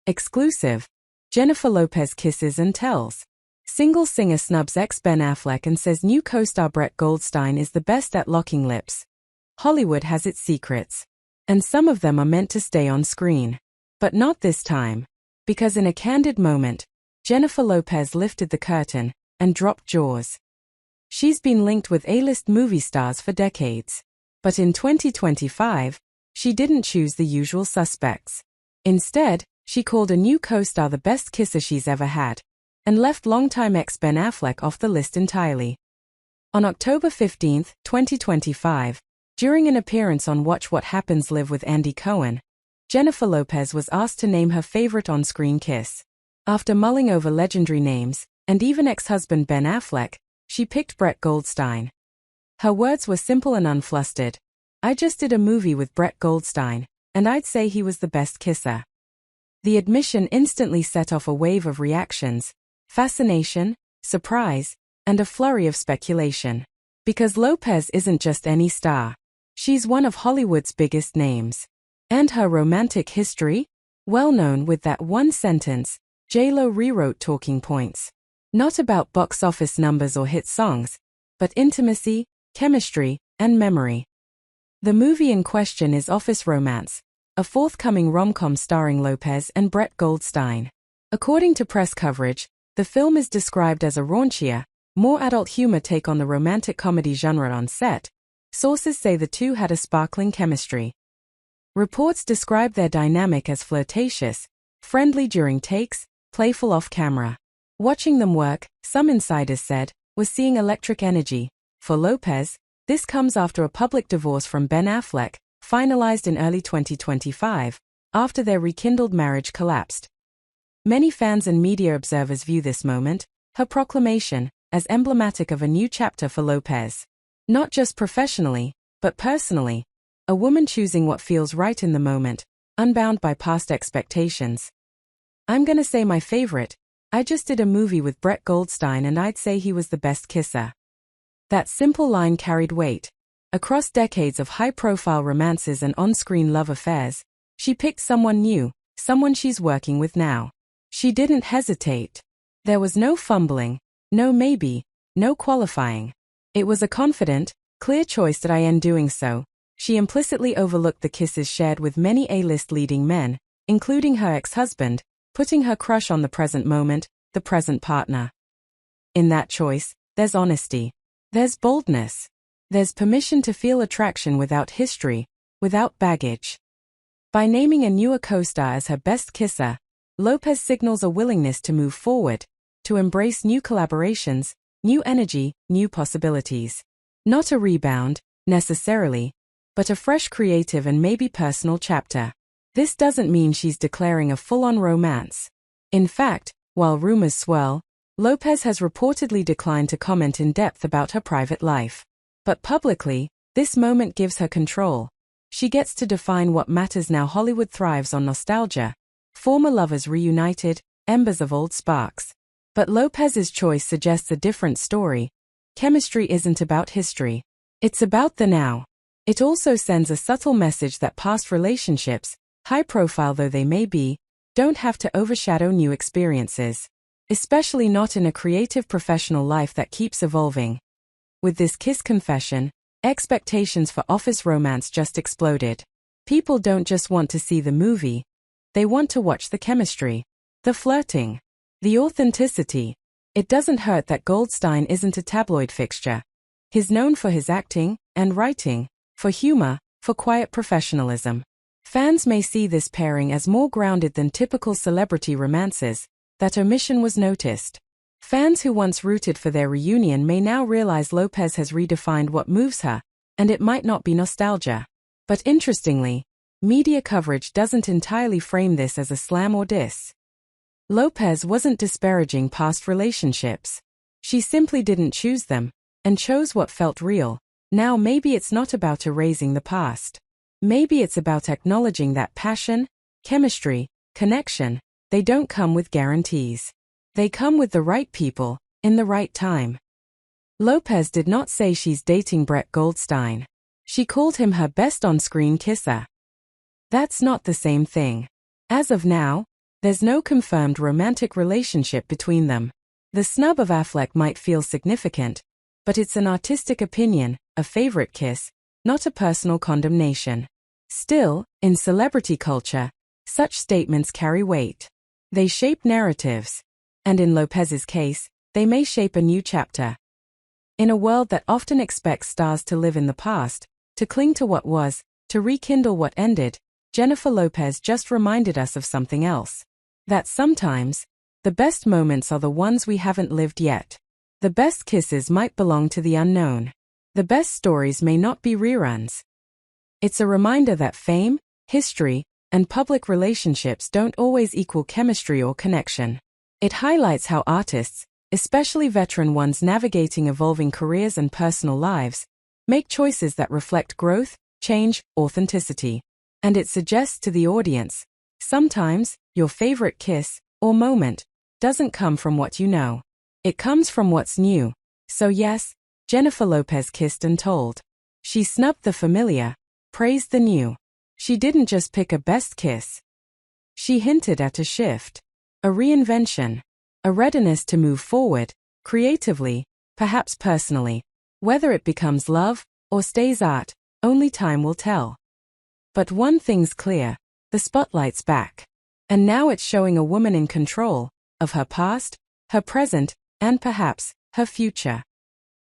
Exclusive. Jennifer Lopez kisses and tells. Single singer snubs ex-Ben Affleck and says new co-star Brett Goldstein is the best at locking lips. Hollywood has its secrets. And some of them are meant to stay on screen. But not this time. Because in a candid moment, Jennifer Lopez lifted the curtain and dropped jaws. She's been linked with A-list movie stars for decades. But in 2025, she didn't choose the usual suspects. Instead, she called a new co-star the best kisser she's ever had, and left longtime ex Ben Affleck off the list entirely. On October 15, 2025, during an appearance on Watch What Happens Live with Andy Cohen, Jennifer Lopez was asked to name her favorite on-screen kiss. After mulling over legendary names, and even ex-husband Ben Affleck, she picked Brett Goldstein. Her words were simple and unflustered. "I just did a movie with Brett Goldstein, and I'd say he was the best kisser." The admission instantly set off a wave of reactions, fascination, surprise, and a flurry of speculation. Because Lopez isn't just any star. She's one of Hollywood's biggest names. And her romantic history? Well known with that one sentence, J.Lo rewrote talking points. Not about box office numbers or hit songs, but intimacy, chemistry, and memory. The movie in question is Office Romance, a forthcoming rom-com starring Lopez and Brett Goldstein. According to press coverage, the film is described as a raunchier, more adult humor take on the romantic comedy genre on set. Sources say the two had a sparkling chemistry. Reports describe their dynamic as flirtatious, friendly during takes, playful off-camera. Watching them work, some insiders said, was seeing electric energy. For Lopez, this comes after a public divorce from Ben Affleck, finalized in early 2025, after their rekindled marriage collapsed. Many fans and media observers view this moment, her proclamation, as emblematic of a new chapter for Lopez. Not just professionally, but personally. A woman choosing what feels right in the moment, unbound by past expectations. "I'm gonna say my favorite. I just did a movie with Brett Goldstein and I'd say he was the best kisser." That simple line carried weight. Across decades of high-profile romances and on-screen love affairs, she picked someone new, someone she's working with now. She didn't hesitate. There was no fumbling, no maybe, no qualifying. It was a confident, clear choice that I am doing so. She implicitly overlooked the kisses shared with many A-list leading men, including her ex-husband, putting her crush on the present moment, the present partner. In that choice, there's honesty. There's boldness. There's permission to feel attraction without history, without baggage. By naming a newer co-star as her best kisser, Lopez signals a willingness to move forward, to embrace new collaborations, new energy, new possibilities. Not a rebound, necessarily, but a fresh creative and maybe personal chapter. This doesn't mean she's declaring a full-on romance. In fact, while rumors swirl, Lopez has reportedly declined to comment in depth about her private life. But publicly, this moment gives her control. She gets to define what matters now. Hollywood thrives on nostalgia. Former lovers reunited, embers of old sparks. But Lopez's choice suggests a different story. Chemistry isn't about history. It's about the now. It also sends a subtle message that past relationships, high-profile though they may be, don't have to overshadow new experiences. Especially not in a creative professional life that keeps evolving. With this kiss confession, expectations for Office Romance just exploded. People don't just want to see the movie. They want to watch the chemistry, the flirting, the authenticity. It doesn't hurt that Goldstein isn't a tabloid fixture. He's known for his acting and writing, for humor, for quiet professionalism. Fans may see this pairing as more grounded than typical celebrity romances. That omission was noticed. Fans who once rooted for their reunion may now realize Lopez has redefined what moves her, and it might not be nostalgia. But interestingly, media coverage doesn't entirely frame this as a slam or diss. Lopez wasn't disparaging past relationships. She simply didn't choose them, and chose what felt real. Now maybe it's not about erasing the past. Maybe it's about acknowledging that passion, chemistry, connection, they don't come with guarantees. They come with the right people, in the right time. Lopez did not say she's dating Brett Goldstein. She called him her best on-screen kisser. That's not the same thing. As of now, There's no confirmed romantic relationship between them. The snub of Affleck might feel significant, but it's an artistic opinion, a favorite kiss, not a personal condemnation. Still, in celebrity culture, such statements carry weight. They shape narratives. And in Lopez's case, they may shape a new chapter. In a world that often expects stars to live in the past, to cling to what was, to rekindle what ended, Jennifer Lopez just reminded us of something else. That sometimes, the best moments are the ones we haven't lived yet. The best kisses might belong to the unknown. The best stories may not be reruns. It's a reminder that fame, history, and public relationships don't always equal chemistry or connection. It highlights how artists, especially veteran ones navigating evolving careers and personal lives, make choices that reflect growth, change, authenticity. And it suggests to the audience, sometimes, your favorite kiss, or moment, doesn't come from what you know. It comes from what's new. So yes, Jennifer Lopez kissed and told. She snubbed the familiar, praised the new. She didn't just pick a best kiss. She hinted at a shift, a reinvention, a readiness to move forward, creatively, perhaps personally. Whether it becomes love, or stays art, only time will tell. But one thing's clear, the spotlight's back. And now it's showing a woman in control, of her past, her present, and perhaps, her future.